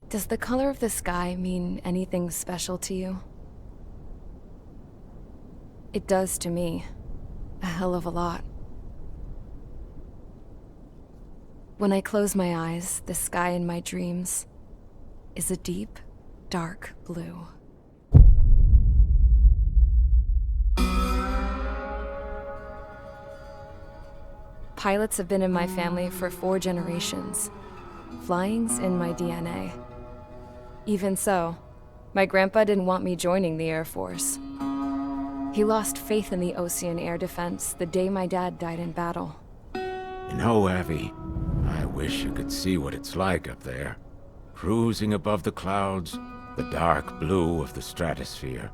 Does the color of the sky mean anything special to you? It does to me. A hell of a lot. When I close my eyes, the sky in my dreams is a deep, dark blue. Pilots have been in my family for 4 generations. Flying's in my DNA. Even so, my grandpa didn't want me joining the Air Force. He lost faith in the ocean air defense the day my dad died in battle. You know, Abby, I wish you could see what it's like up there. Cruising above the clouds, the dark blue of the stratosphere.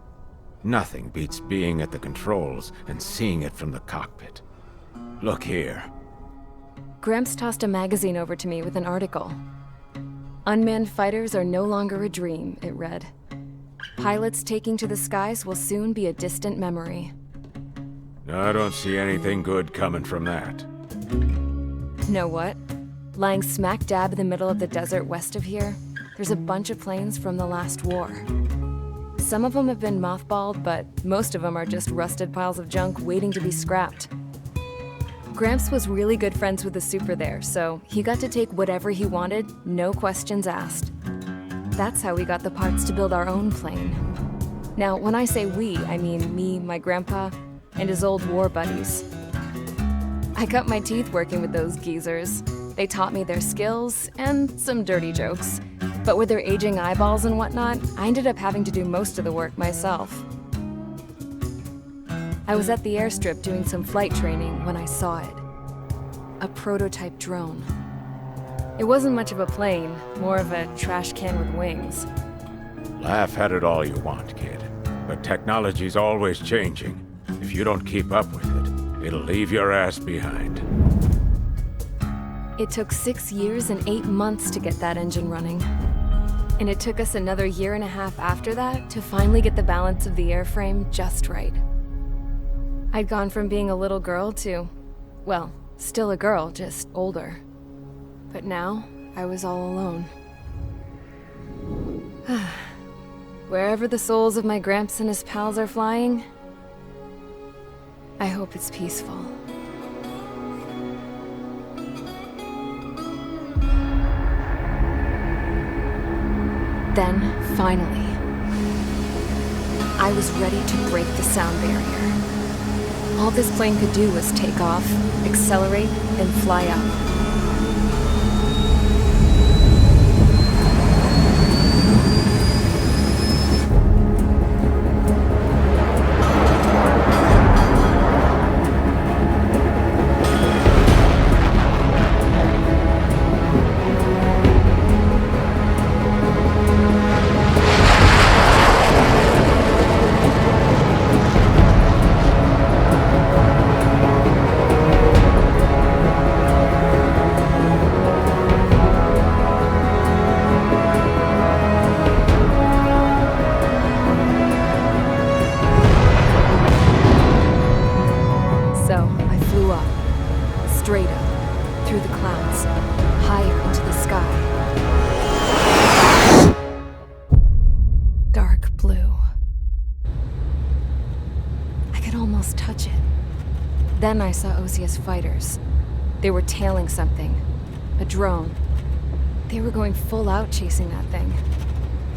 Nothing beats being at the controls and seeing it from the cockpit. Look here. Gramps tossed a magazine over to me with an article. Unmanned fighters are no longer a dream, it read. Pilots taking to the skies will soon be a distant memory. I don't see anything good coming from that. Know what? Lying smack dab in the middle of the desert west of here, there's a bunch of planes from the last war. Some of them have been mothballed, but most of them are just rusted piles of junk waiting to be scrapped. Gramps was really good friends with the super there, so he got to take whatever he wanted, no questions asked. That's how we got the parts to build our own plane. Now, when I say we, I mean me, my grandpa, and his old war buddies. I cut my teeth working with those geezers. They taught me their skills and some dirty jokes. But with their aging eyeballs and whatnot, I ended up having to do most of the work myself. I was at the airstrip doing some flight training when I saw it. A prototype drone. It wasn't much of a plane, more of a trash can with wings. Laugh at it all you want, kid. But technology's always changing. If you don't keep up with it, it'll leave your ass behind. It took 6 years and 8 months to get that engine running. And it took us another 1.5 years after that to finally get the balance of the airframe just right. I'd gone from being a little girl to, well, still a girl, just older. But now, I was all alone. Wherever the souls of my Gramps and his pals are flying, I hope it's peaceful. Then, finally, I was ready to break the sound barrier. All this plane could do was take off, accelerate, and fly up. Then I saw Osia's fighters. They were tailing something. A drone. They were going full out chasing that thing.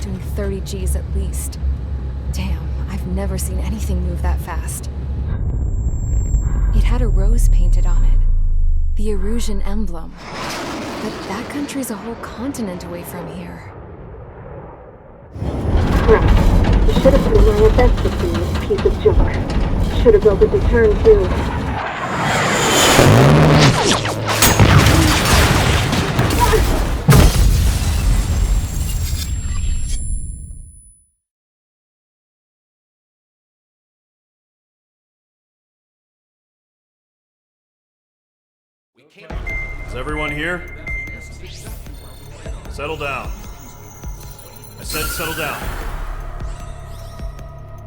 Doing 30 Gs at least. Damn, I've never seen anything move that fast. It had a rose painted on it. The Erusian emblem. But that country's a whole continent away from here. Crap. You should have put in my event with this piece of junk. Should have built a deterrent too. Is everyone here? Settle down. I said settle down.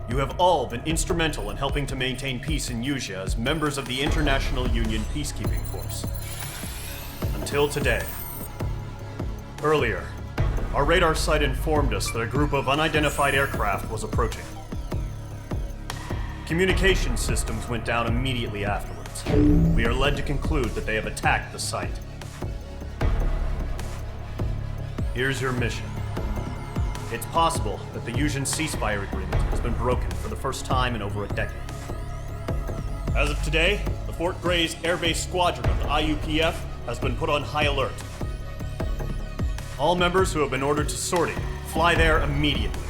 You have all been instrumental in helping to maintain peace in Usea as members of the International Union Peacekeeping Force. Until today. Earlier, Our radar site informed us that a group of unidentified aircraft was approaching. Communication systems went down immediately afterwards. We are led to conclude that they have attacked the site. Here's your mission. It's possible that the Yuuzhan ceasefire agreement has been broken for the first time in over a decade. As of today, the Fort Gray's Air Base Squadron of the IUPF has been put on high alert. All members who have been ordered to sortie, fly there immediately.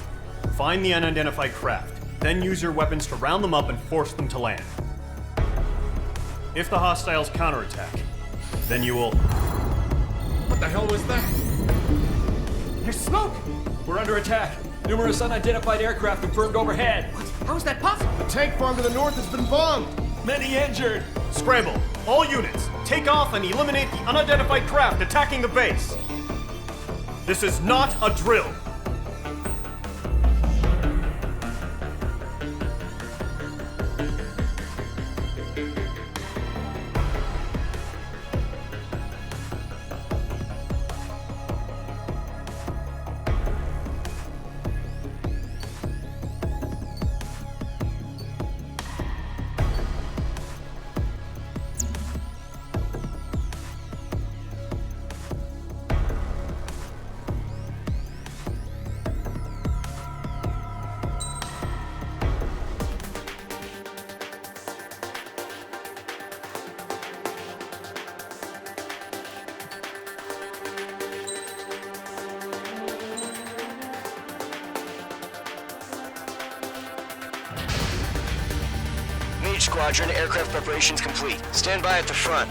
Find the unidentified craft, then use your weapons to round them up and force them to land. If the hostiles counterattack, then you will... What the hell was that? There's smoke! We're under attack. Numerous unidentified aircraft confirmed overhead. What? How is that possible? The tank farm to the north has been bombed. Many injured. Scramble! All units, take off and eliminate the unidentified craft attacking the base! This is not a drill! Squadron, aircraft preparations complete. Stand by at the front.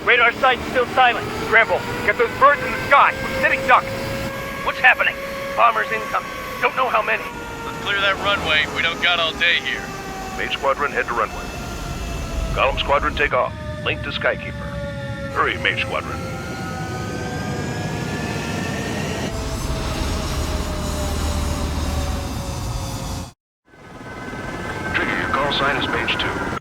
Radar site's still silent. Scramble. Get those birds in the sky. We're sitting ducks. What's happening? Bombers incoming. Don't know how many. Let's clear that runway. We don't got all day here. Mage Squadron, head to runway. Column Squadron, take off. Link to Skykeeper. Hurry, Mage Squadron. Trigger, your call sign is Mage 2.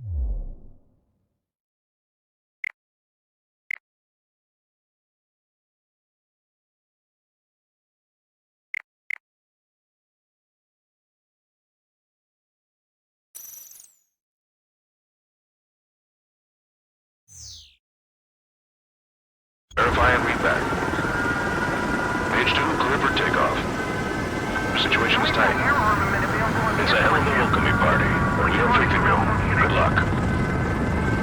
Verify and read back. Page 2, clear for takeoff. The situation is tight. It's a hell of a welcoming party, but we don't think they will. Good luck.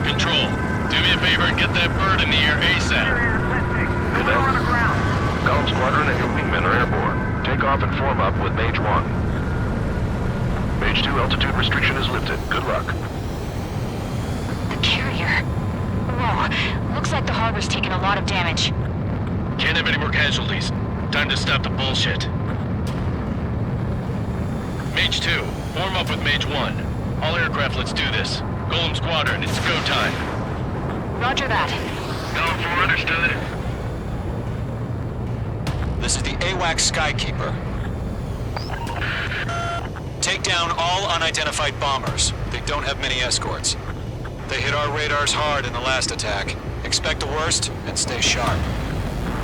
Control, do me a favor and get that bird in the air ASAP. Good luck. Column Squadron and your wingmen are airborne. Take off and form up with Mage 1. Mage 2, altitude restriction is lifted. Good luck. The carrier. Whoa, looks like the harbor's taken a lot of damage. Can't have any more casualties. Time to stop the bullshit. Mage 2, form up with Mage 1. All aircraft, let's do this. Golem Squadron, it's go time. Roger that. Going for understood. This is the AWAC Skykeeper. Take down all unidentified bombers. They don't have many escorts. They hit our radars hard in the last attack. Expect the worst and stay sharp.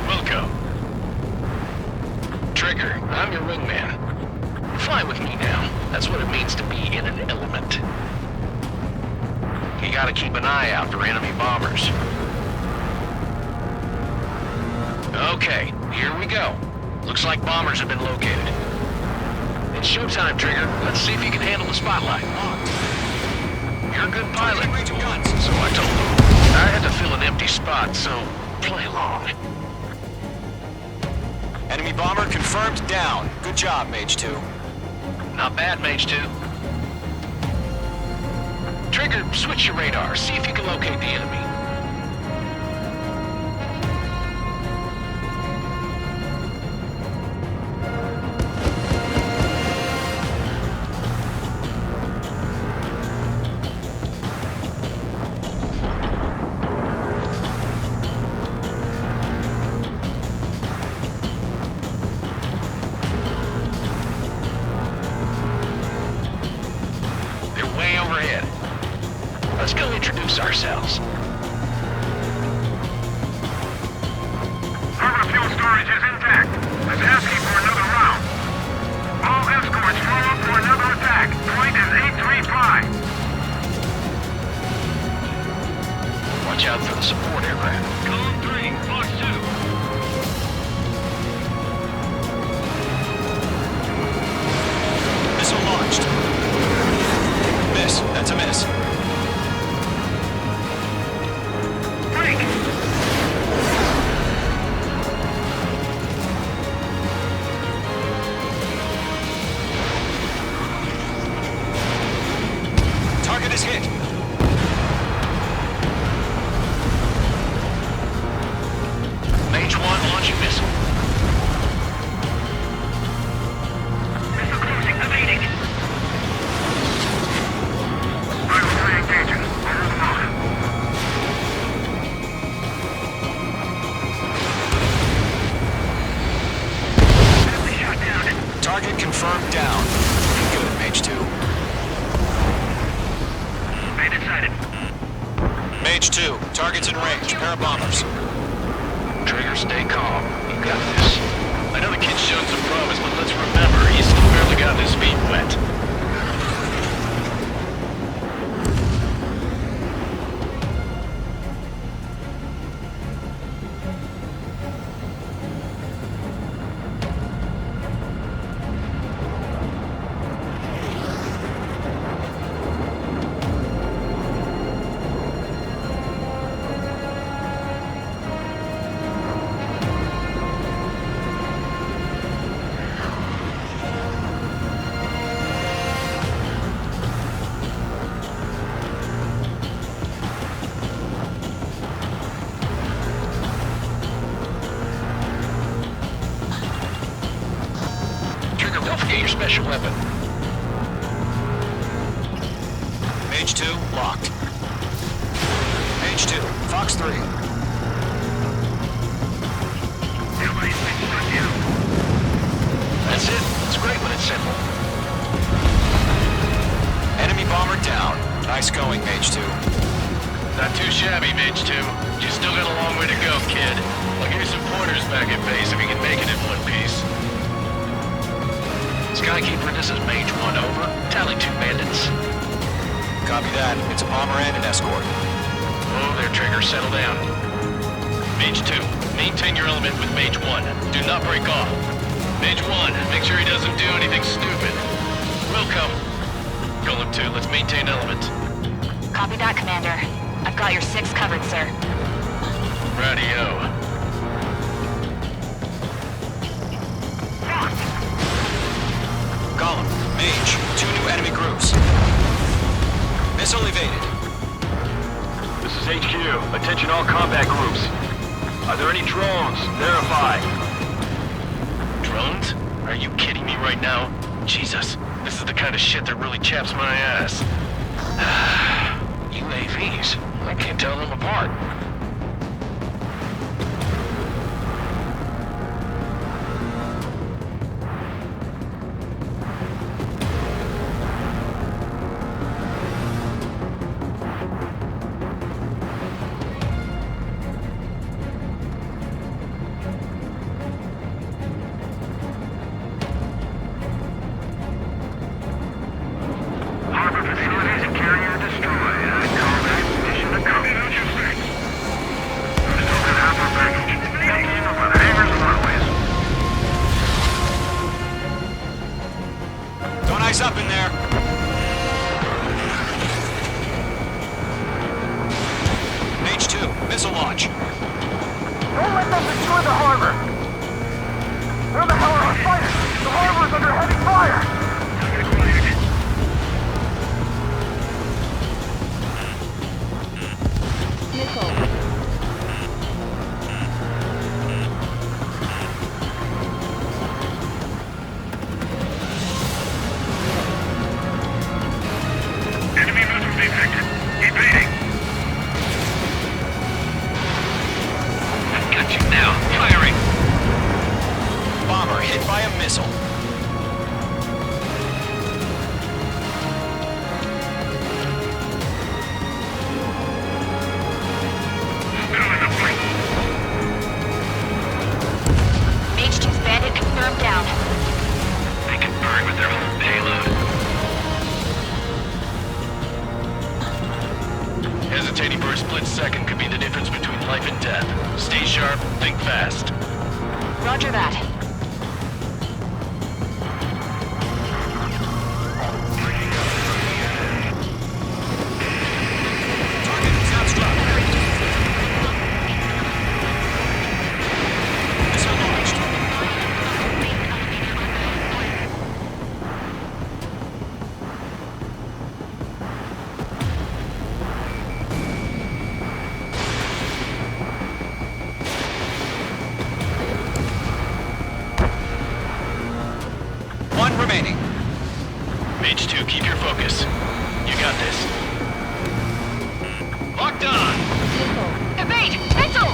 Wilco. Trigger, I'm your wingman. Fly with me now. That's what it means to be in an element. You gotta keep an eye out for enemy bombers. Okay, here we go. Looks like bombers have been located. It's showtime, Trigger. Let's see if you can handle the spotlight. You're a good pilot. So I told him. I had to fill an empty spot, so play along. Enemy bomber confirmed down. Good job, Mage 2. Not bad, Mage 2. Trigger, switch your radar. See if you can locate the enemy. cells. Harbor fuel storage is intact. It's asking for another round. All escorts roll up for another attack. Point is 835. Watch out for the support aircraft. Column 3, Fox 2. Missile launched. Miss. That's a miss. Break! Target is hit. Mage 1 launching missile. Missile closing, evading. Rival 3 engaging. Over the mark. Enemy shot down. Target confirmed down. Good, Mage 2. Bandit sighted. Mage 2, target's in range. Pair of bombers. Trigger, stay calm. You got this. I know the kid's shown some promise, but let's remember, he's still barely got his feet wet. Don't forget your special weapon. Mage 2, locked. Mage 2, Fox 3. That's it. It's great when it's simple. Enemy bomber down. Nice going, Mage 2. Not too shabby, Mage 2. You still got a long way to go, kid. I'll give you some pointers back at base if you can make it in one piece. Skykeeper, this is Mage 1, over. Tally 2 bandits. Copy that. It's a bomber and an escort. Oh, there, Trigger. Settle down. Mage 2, maintain your element with Mage 1. Do not break off. Mage 1, make sure he doesn't do anything stupid. We'll come. Golem 2, let's maintain element. Copy that, Commander. I've got your 6 covered, sir. Radio. Golem, Mage, 2 new enemy groups. Missile evaded. This is HQ. Attention all combat groups. Are there any drones? Verify. Drones? Are you kidding me right now? Jesus, this is the kind of shit that really chaps my ass. UAVs? I can't tell them apart. Harbor facilities and carrier destroyed. I call that mission accomplished. We've still got half our package. Empty them for the hangars and runways. Don't ice up in there. Mage 2, missile launch. Don't let them destroy the harbor! Where the hell are our fighters? The harbor is under heavy fire! Enemy missiles detected. Evading. I've got you now. Firing. Bomber hit by a missile. second could be the difference between life and death. Stay sharp, think fast. Roger that. Remaining. Mage 2, keep your focus. You got this. Locked on! Evade! Cancel!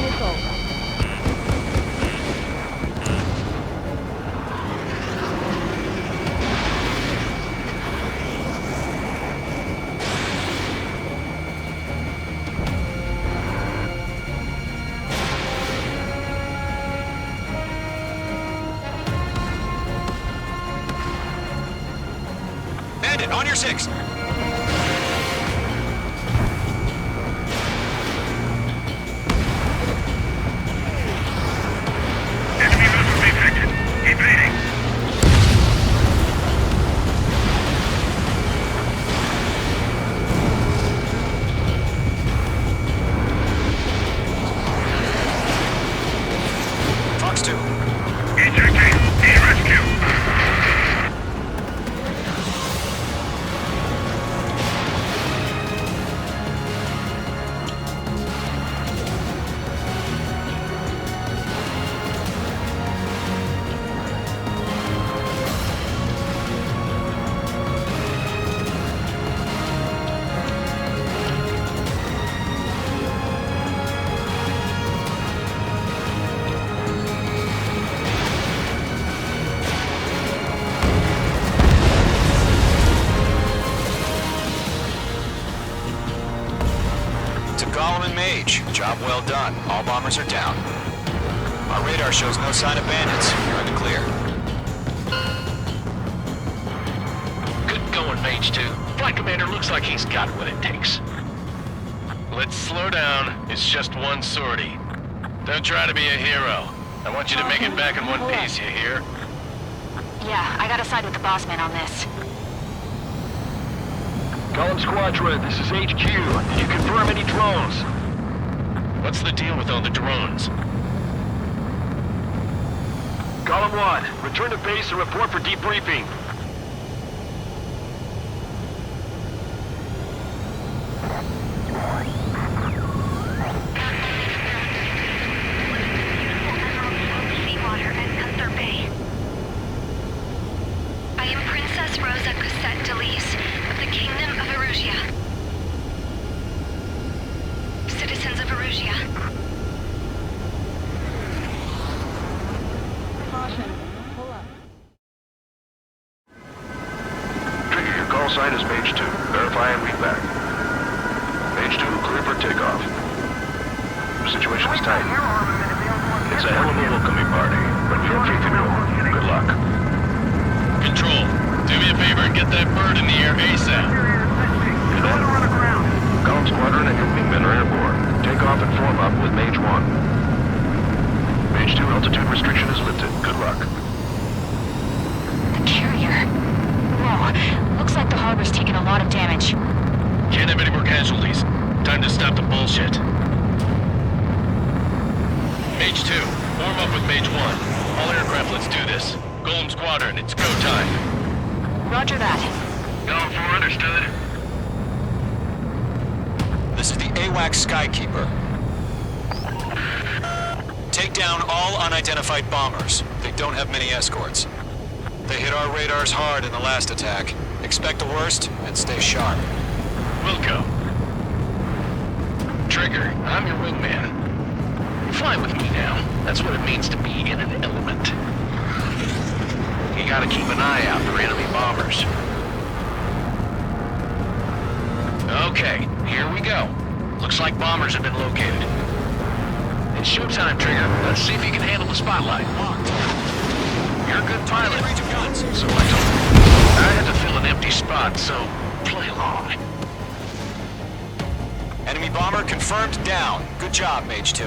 On your 6. Enemy missile detected. Evading. Fox 2. Ejecting. E-rescue. Job well done. All bombers are down. Our radar shows no sign of bandits. You're in the clear. Good going, Mage 2. Flight Commander looks like he's got what it takes. Let's slow down. It's just one sortie. Don't try to be a hero. I want you to make it back in one piece, you hear? Yeah, I gotta side with the boss man on this. Column Squadron, this is HQ. Did you confirm any drones? What's the deal with all the drones? Column 1, return to base and report for debriefing. Sign is Mage 2. Verify and read back. Mage 2, clear for takeoff. The situation is tight. It's a hell of a welcoming party, but you're keeping it. Good luck. Control, do me a favor and get that bird in the air ASAP. Column Squadron and your wingmen are airborne. Take off and form up with Mage 1. Mage 2, altitude restriction is lifted. Good luck. The carrier. Whoa. Looks like the harbor's taken a lot of damage. Can't have any more casualties. Time to stop the bullshit. Mage 2, form up with Mage 1. All aircraft, let's do this. Golem Squadron, it's go time. Roger that. Going for understood. This is the AWAC Skykeeper. Take down all unidentified bombers. They don't have many escorts. They hit our radars hard in the last attack. Expect the worst and stay sharp. Wilco. Trigger, I'm your wingman. Fly with me now. That's what it means to be in an element. You gotta keep an eye out for enemy bombers. Okay, here we go. Looks like bombers have been located. It's showtime, Trigger. Let's see if you can handle the spotlight. You're a good pilot. Range of guns. So I had to fill an empty spot, so play along. Enemy Enemy bomber confirmed down. Good job, Mage 2.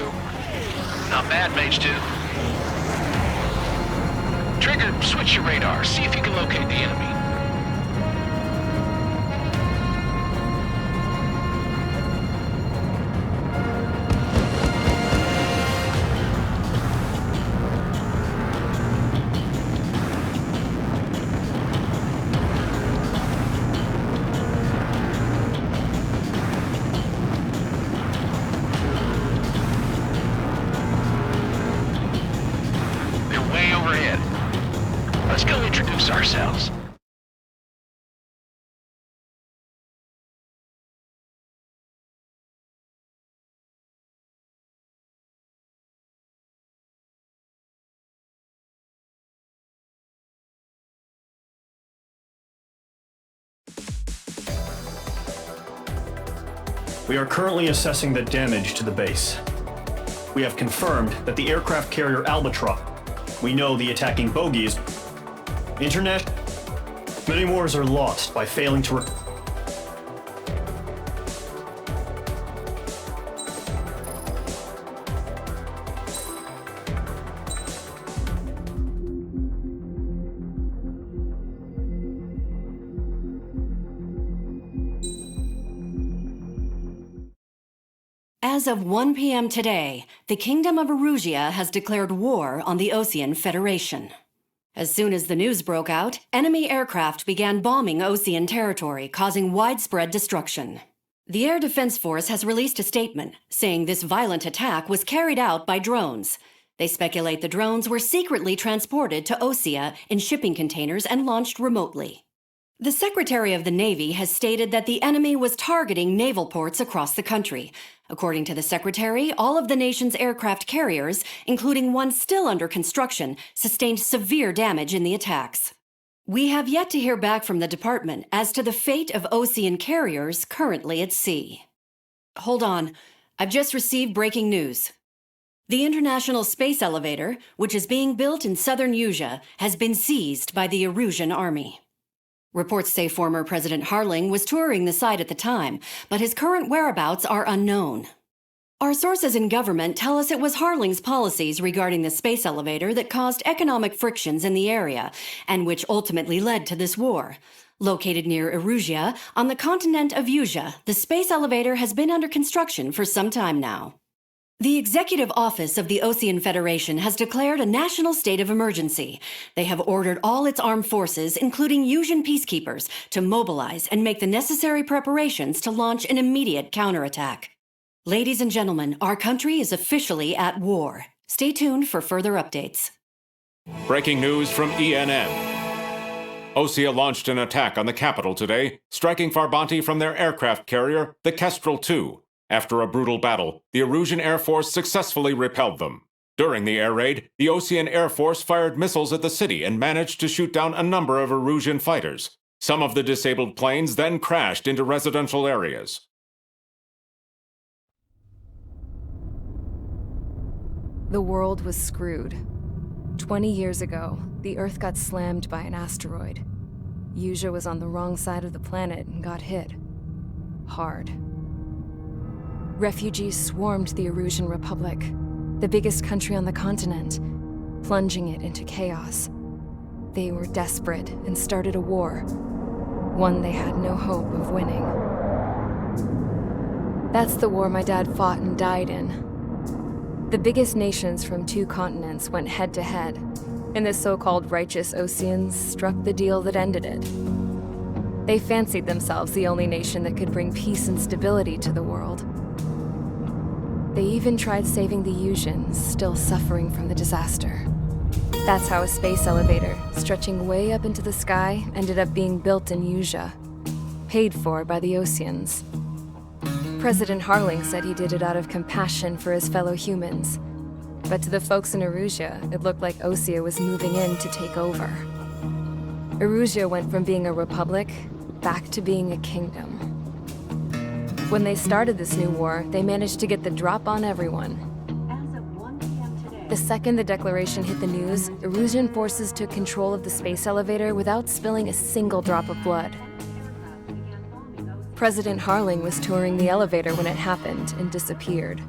Not bad, Mage 2. Trigger, switch your radar. See if you can locate the enemy. Let's go introduce ourselves. We are currently assessing the damage to the base. We have confirmed that the aircraft carrier Albatross. We know the attacking bogies. Internet. Many wars are lost by failing to. As of 1 p.m. today, the Kingdom of Erusia has declared war on the Osean Federation. As soon as the news broke out, enemy aircraft began bombing Osean territory, causing widespread destruction. The Air Defense Force has released a statement saying this violent attack was carried out by drones. They speculate the drones were secretly transported to Osea in shipping containers and launched remotely. The Secretary of the Navy has stated that the enemy was targeting naval ports across the country. According to the Secretary, all of the nation's aircraft carriers, including one still under construction, sustained severe damage in the attacks. We have yet to hear back from the department as to the fate of Osean carriers currently at sea. Hold on, I've just received breaking news. The International Space Elevator, which is being built in southern Erusia, has been seized by the Erusian Army. Reports say former President Harling was touring the site at the time, but his current whereabouts are unknown. Our sources in government tell us it was Harling's policies regarding the space elevator that caused economic frictions in the area, and which ultimately led to this war. Located near Erusia, on the continent of Erusia, the space elevator has been under construction for some time now. The Executive Office of the Osean Federation has declared a national state of emergency. They have ordered all its armed forces, including Erusian peacekeepers, to mobilize and make the necessary preparations to launch an immediate counterattack. Ladies and gentlemen, our country is officially at war. Stay tuned for further updates. Breaking news from ENN. Osea launched an attack on the capital today, striking Farbanti from their aircraft carrier, the Kestrel II. After a brutal battle, the Erusian Air Force successfully repelled them. During the air raid, the Osean Air Force fired missiles at the city and managed to shoot down a number of Erusian fighters. Some of the disabled planes then crashed into residential areas. The world was screwed. 20 years ago, the Earth got slammed by an asteroid. Erusia was on the wrong side of the planet and got hit. Hard. Refugees swarmed the Erusian Republic, the biggest country on the continent, plunging it into chaos. They were desperate and started a war, one they had no hope of winning. That's the war my dad fought and died in. The biggest nations from 2 continents went head-to-head, and the so-called righteous Oseans struck the deal that ended it. They fancied themselves the only nation that could bring peace and stability to the world. They even tried saving the Erusians, still suffering from the disaster. That's how a space elevator, stretching way up into the sky, ended up being built in Erusia, paid for by the Oseans. President Harling said he did it out of compassion for his fellow humans. But to the folks in Erusia, it looked like Osea was moving in to take over. Erusia went from being a republic back to being a kingdom. When they started this new war, they managed to get the drop on everyone. The second the declaration hit the news, Erusian forces took control of the space elevator without spilling a single drop of blood. President Harling was touring the elevator when it happened and disappeared.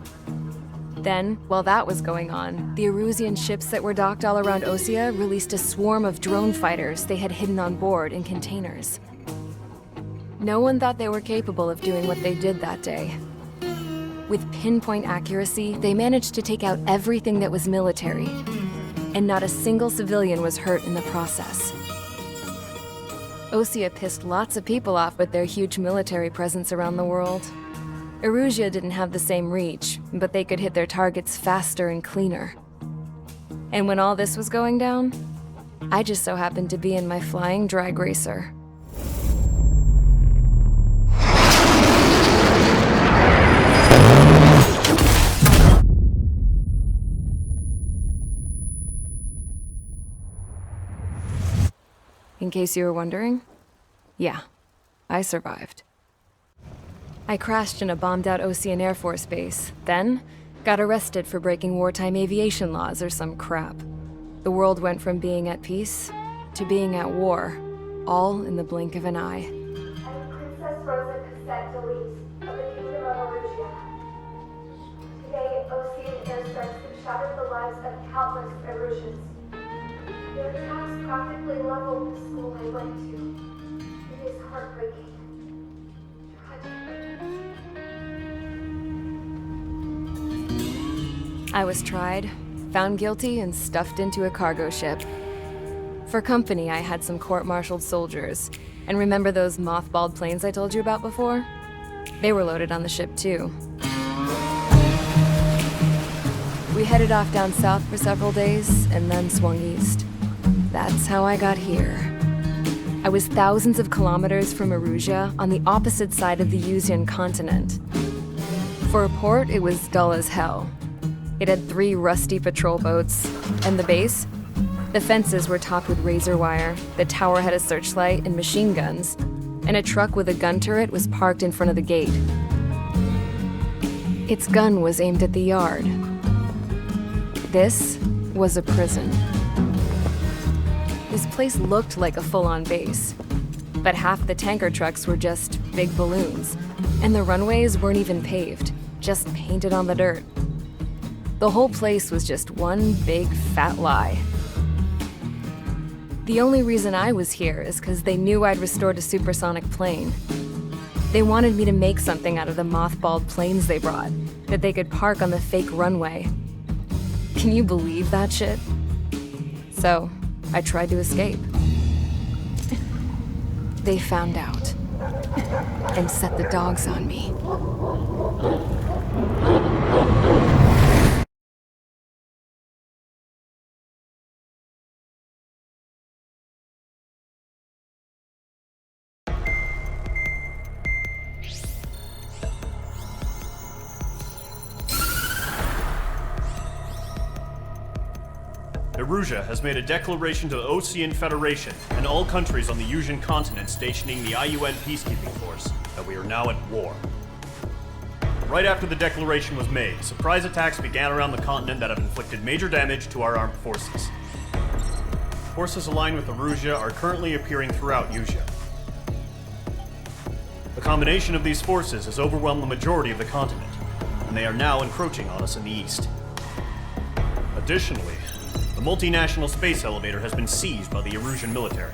Then, while that was going on, the Erusian ships that were docked all around Osea released a swarm of drone fighters they had hidden on board in containers. No one thought they were capable of doing what they did that day. With pinpoint accuracy, they managed to take out everything that was military, and not a single civilian was hurt in the process. Osea pissed lots of people off with their huge military presence around the world. Erusia didn't have the same reach, but they could hit their targets faster and cleaner. And when all this was going down, I just so happened to be in my flying drag racer. In case you were wondering, yeah, I survived. I crashed in a bombed-out Osean Air Force base, then got arrested for breaking wartime aviation laws or some crap. The world went from being at peace to being at war, all in the blink of an eye. I'm Princess Rosa Cassette Delete of the Kingdom of Erusia. Today, Osean airstrikes have shattered the lives of countless Erusians. Their attacks practically leveled the school I went to. It is heartbreaking. I was tried, found guilty, and stuffed into a cargo ship. For company, I had some court-martialed soldiers. And remember those mothballed planes I told you about before? They were loaded on the ship, too. We headed off down south for several days, and then swung east. That's how I got here. I was thousands of kilometers from Erusia, on the opposite side of the Usian continent. For a port, it was dull as hell. It had 3 rusty patrol boats, and the base? The fences were topped with razor wire, the tower had a searchlight and machine guns, and a truck with a gun turret was parked in front of the gate. Its gun was aimed at the yard. This was a prison. This place looked like a full-on base, but half the tanker trucks were just big balloons, and the runways weren't even paved, just painted on the dirt. The whole place was just one big fat lie. The only reason I was here is because they knew I'd restored a supersonic plane. They wanted me to make something out of the mothballed planes they brought, that they could park on the fake runway. Can you believe that shit? So, I tried to escape. They found out, and set the dogs on me. Erusia has made a declaration to the Osean Federation and all countries on the Usian continent stationing the IUN peacekeeping force that we are now at war. Right after the declaration was made, surprise attacks began around the continent that have inflicted major damage to our armed forces. Forces aligned with Erusia are currently appearing throughout Usia. The combination of these forces has overwhelmed the majority of the continent, and they are now encroaching on us in the east. Additionally, the multinational space elevator has been seized by the Erusian military.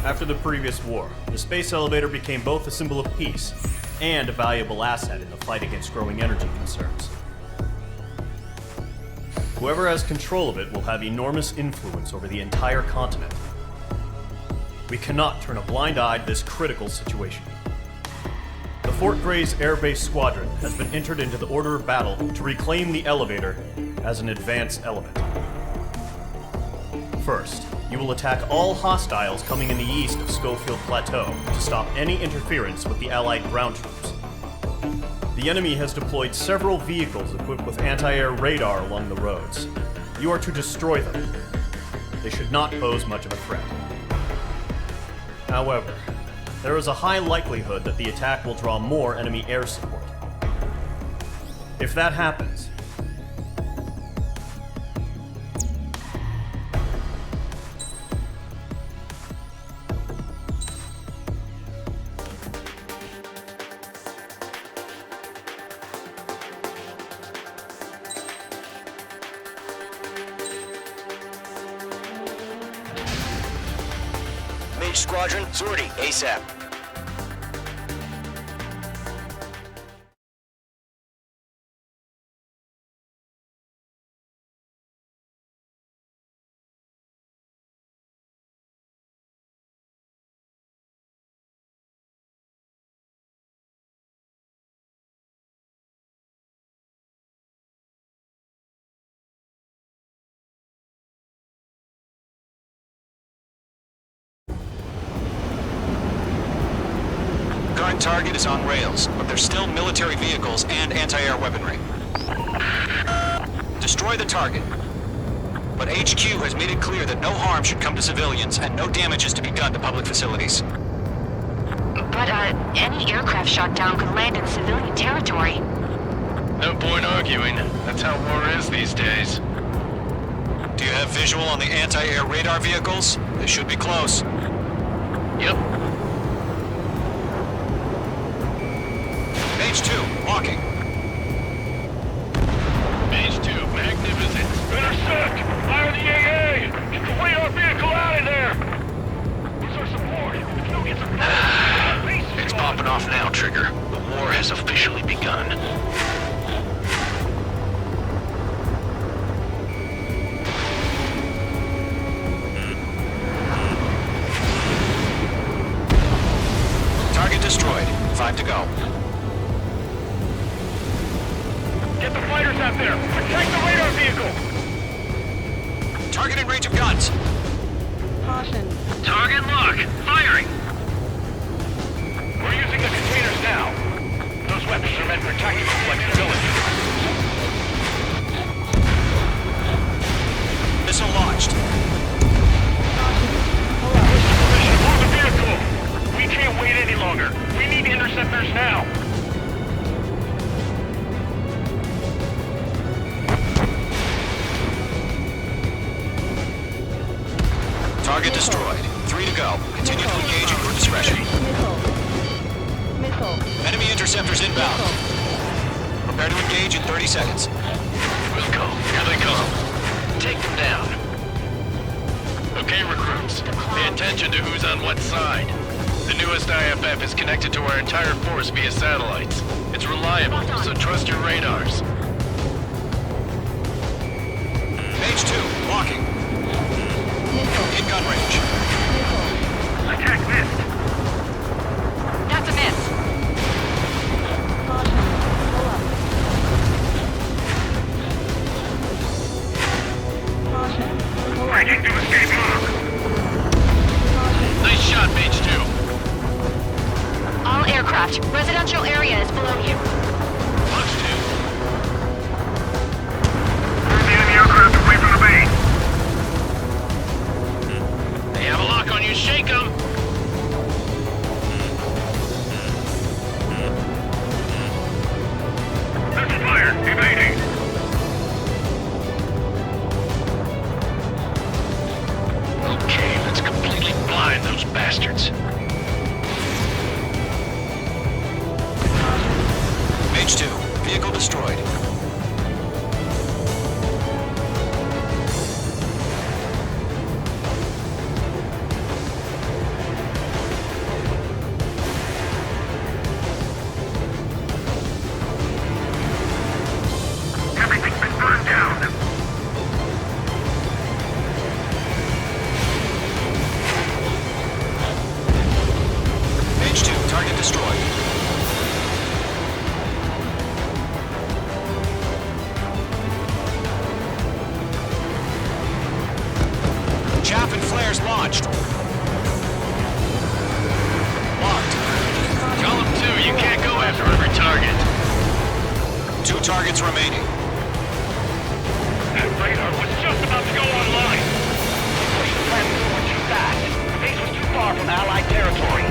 After the previous war, the space elevator became both a symbol of peace and a valuable asset in the fight against growing energy concerns. Whoever has control of it will have enormous influence over the entire continent. We cannot turn a blind eye to this critical situation. The Fort Gray's Air Base Squadron has been entered into the order of battle to reclaim the elevator as an advance element. First, you will attack all hostiles coming in the east of Schofield Plateau to stop any interference with the Allied ground troops. The enemy has deployed several vehicles equipped with anti-air radar along the roads. You are to destroy them. They should not pose much of a threat. However, there is a high likelihood that the attack will draw more enemy air support. If that happens, Engage squadron. Sortie, ASAP. Current target is on rails, but there's still military vehicles and anti-air weaponry. Destroy the target. But HQ has made it clear that no harm should come to civilians and no damage is to be done to public facilities. But, any aircraft shot down could land in civilian territory. No point arguing. That's how war is these days. Do you have visual on the anti-air radar vehicles? They should be close. Yep. Mage 2, walking. Mage 2, magnificent. Intersect! Fire the AA! Get the radar vehicle out of there! Where's our support? If no gets a It's popping off now, Trigger. The war has officially begun. Target destroyed. 5 to go. Get the fighters out there! Protect the radar vehicle! Target in range of guns. Caution. Target lock! Firing! We're using the containers now. Those weapons are meant for tactical flexibility. Missile launched. Move the vehicle! We can't wait any longer. We need interceptors now. Target destroyed. 3 to go. Continue to engage at your discretion. Missile. Enemy interceptors inbound. Prepare to engage in 30 seconds. We'll go. Here they come. Take them down. Okay, recruits. Pay attention to who's on what side. The newest IFF is connected to our entire force via satellites. It's reliable, so trust your radars. Mage 2, walking. In gun range. Attack missed. That's a miss. Breaking to escape lock. Nice shot, Mage 2. All aircraft. Residential area is below you. Lux 2. Move the enemy aircraft away from the base. They have a lock on you. Shake them. Missile fired. Evading. Okay, let's completely blind those bastards. Mage 2, vehicle destroyed. Everything's been burned down. Mage 2, target destroyed. Chaff and flares launched. Locked. Column 2, you can't go after every target. 2 targets remaining. That radar was just about to go online. Push the plan forward too fast. The base was too far from Allied territory.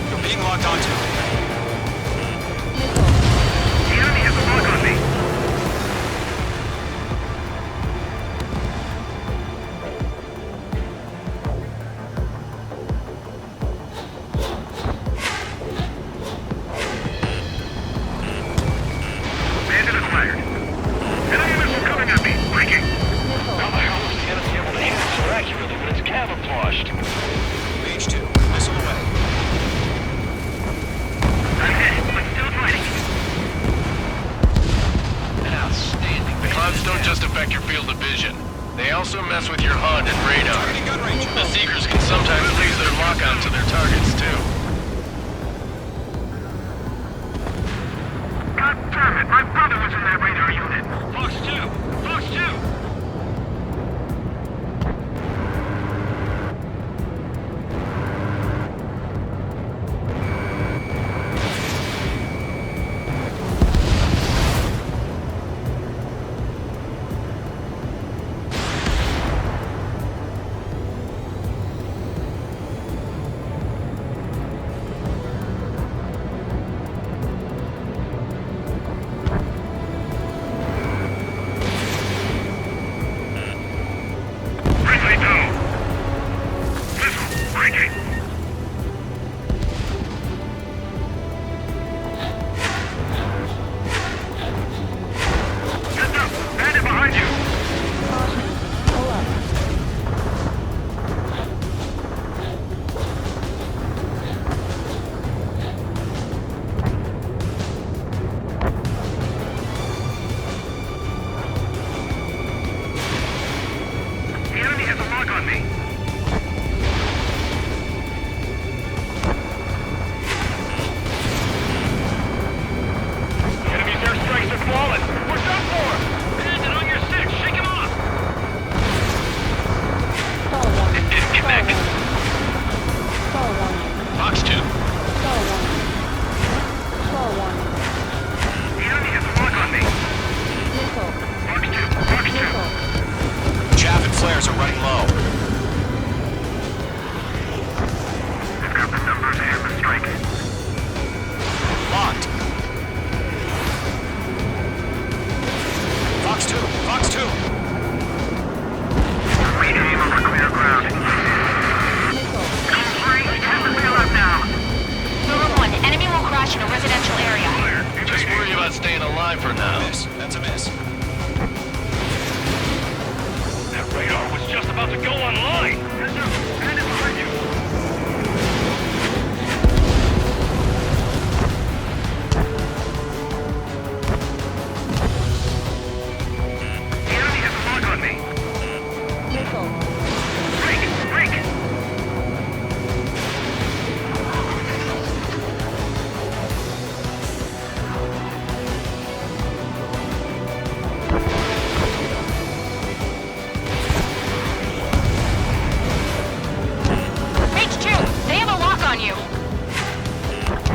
You're being locked onto. The enemy has a lock on me. also mess with your HUD and radar. The Seekers can sometimes lose their lockout to their targets, too. God damn it! My brother was in that radar unit! Fox 2! Fox 2!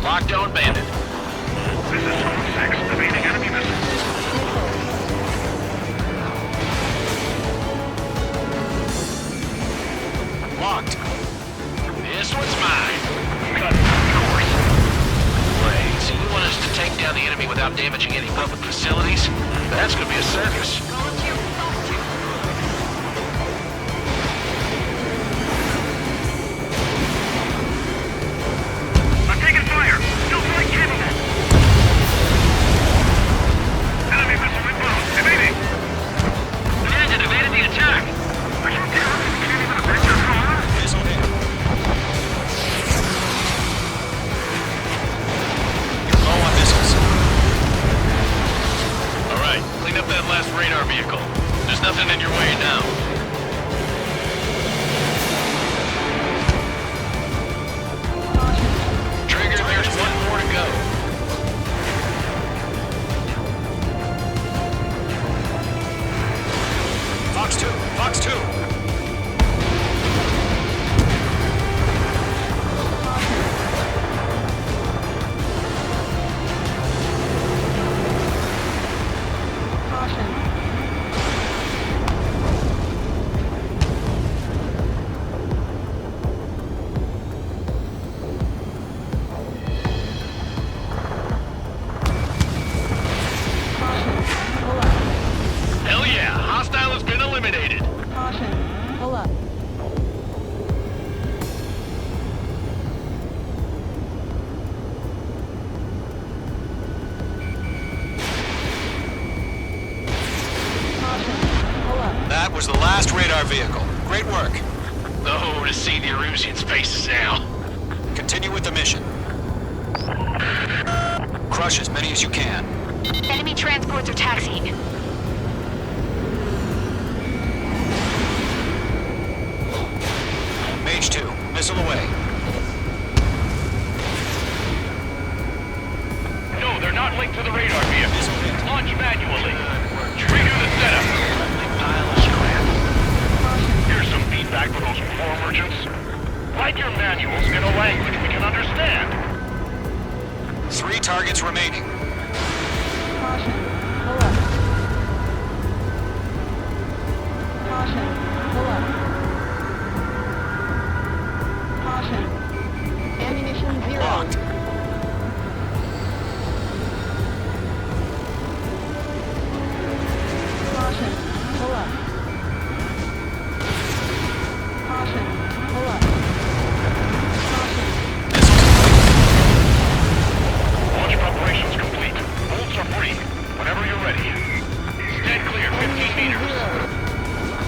Lockdown bandit. This is Zone 6, evading enemy missiles. Locked. This one's mine. Cut, of course. Wait, so you want us to take down the enemy without damaging any public facilities? That's gonna be a circus. I'm taking fire! Still flight capable! Enemy missile inbound! Evading! Bandit evaded the attack! Are you terrorists can't even avenge your car? Missile hit. You're low on missiles. Alright, clean up that last radar vehicle. There's nothing in your way now. Trigger, there's one more to go. Fox 2! Fox 2! Hell yeah, hostile has been eliminated. Pull up. That was the last radar vehicle. Great work. Oh, to see the Erusians' faces now. Continue with the mission. Crush as many as you can. Enemy transports are taxiing. missile away. No, they're not linked to the radar vehicle. Launch manually. Redo the setup. Here's some feedback for those poor merchants. Write your manuals in a language we can understand. 3 targets remaining. Caution. Pull up. Caution. Pull up. Caution. Ammunition 0. Locked. Caution. Pull up. Caution. Pull up. Caution. Launch preparations complete. Bolts are free. Whenever you're ready. Stand clear, 15 meters.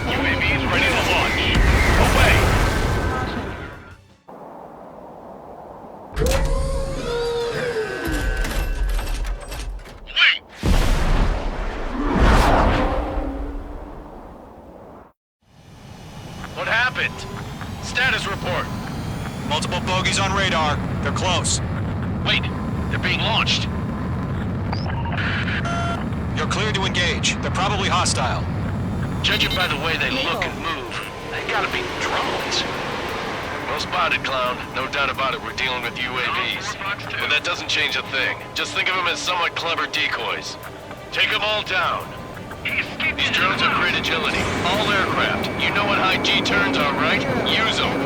UAVs ready to launch. Away! What happened? Status report. Multiple bogies on radar. They're close. Wait, they're being launched. You're clear to engage. They're probably hostile. Judging by the way they look and move, they gotta be drones. Well spotted, clown. No doubt about it, we're dealing with UAVs. But that doesn't change a thing. Just think of them as somewhat clever decoys. Take them all down. These drones have great agility. All aircraft. You know what high G turns are, right? Use them.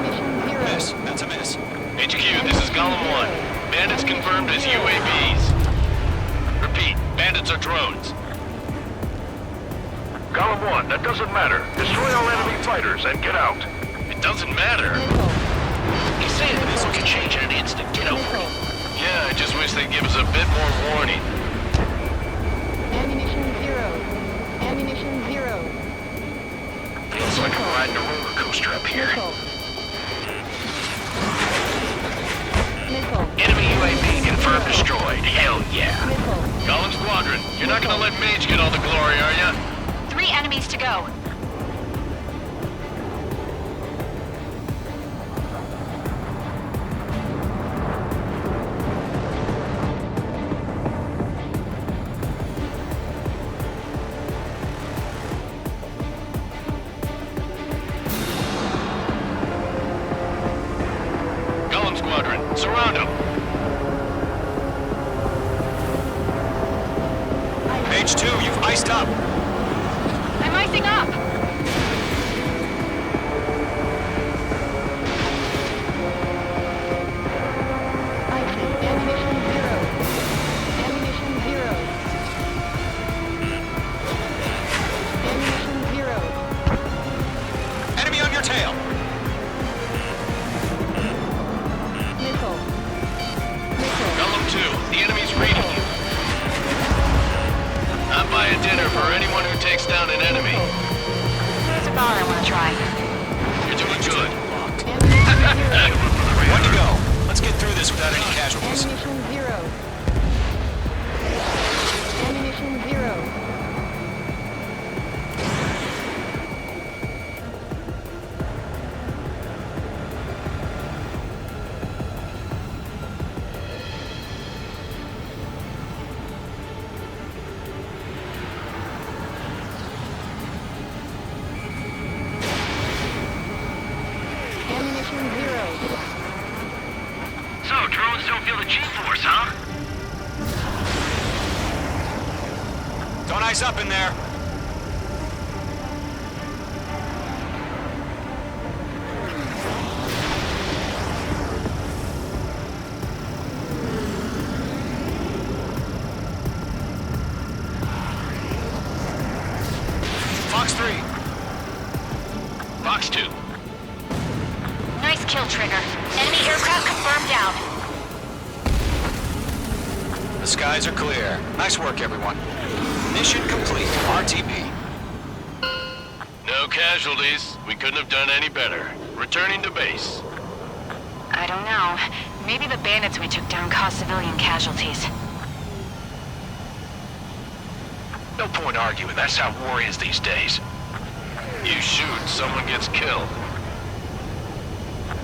Miss. That's a miss. HQ, this is Golem 1. Bandits confirmed as UAVs. Repeat, bandits are drones. Golem 1, that doesn't matter. Destroy all enemy fighters and get out. It doesn't matter. He's saying this could change in an instant. Get over it. Yeah, I just wish they'd give us a bit more warning. Ammunition 0. Ammunition 0. Feels like I'm riding a roller coaster up here. Missile. Enemy UAV confirmed destroyed. Hell yeah. Missile. Golem Squadron, you're not gonna let Mage get all the glory, are ya? 3 enemies to go. Golem Squadron, surround them. Page 2, you've iced up. I'm icing up. Icing. Ammunition 0. Ammunition 0. Ammunition 0. Enemy on your tail. Missile. Missile. Golem 2, the enemy's reading you. I'm buying dinner for anyone who takes down an enemy. There's a bar I want to try. You're doing good. One to go. Let's get through this without any casualties. Ammunition 0. Ammunition 0. Ammunition 0. So, drones don't feel the G-force, huh? Don't ice up in there. Fox 3. Fox 2. Nice kill, Trigger. Enemy aircraft confirmed down. The skies are clear. Nice work, everyone. Mission complete. RTB. No casualties. We couldn't have done any better. Returning to base. I don't know. Maybe the bandits we took down caused civilian casualties. No point arguing. That's how war is these days. You shoot, someone gets killed.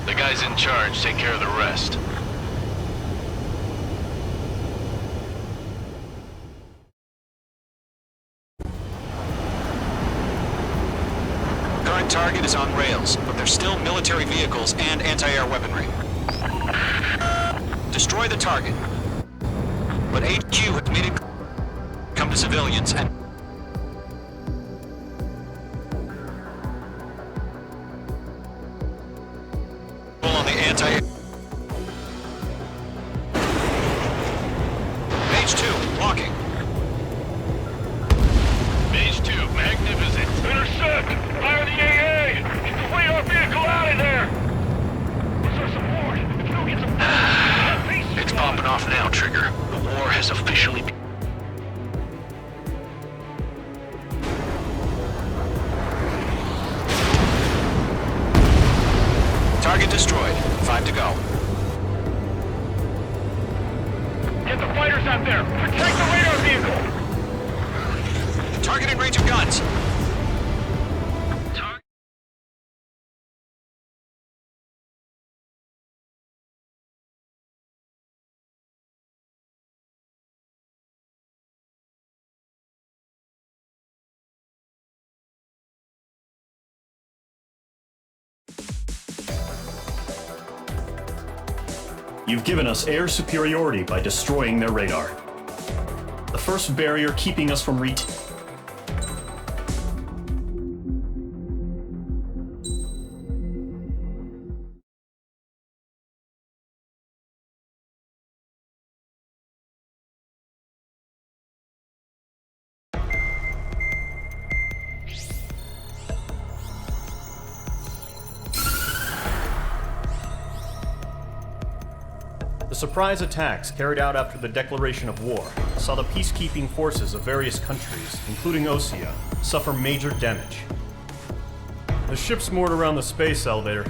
The guys in charge take care of the rest. Current target is on rails, but there's still military vehicles and anti-air weaponry. Destroy the target. But HQ has made it come to civilians and on the anti-air. Page 2, walking. Page 2, magnificent. Intercept! Fire the AA! Complete our vehicle out of there! Where's our support? If we don't get some... It's popping off now, Trigger. The war has officially begun. Target destroyed. 5 to go. Get the fighters out there! Protect the radar vehicle! Target in range of guns. You've given us air superiority by destroying their radar. The first barrier keeping us from The surprise attacks carried out after the declaration of war saw the peacekeeping forces of various countries, including Osea, suffer major damage. The ships moored around the space elevator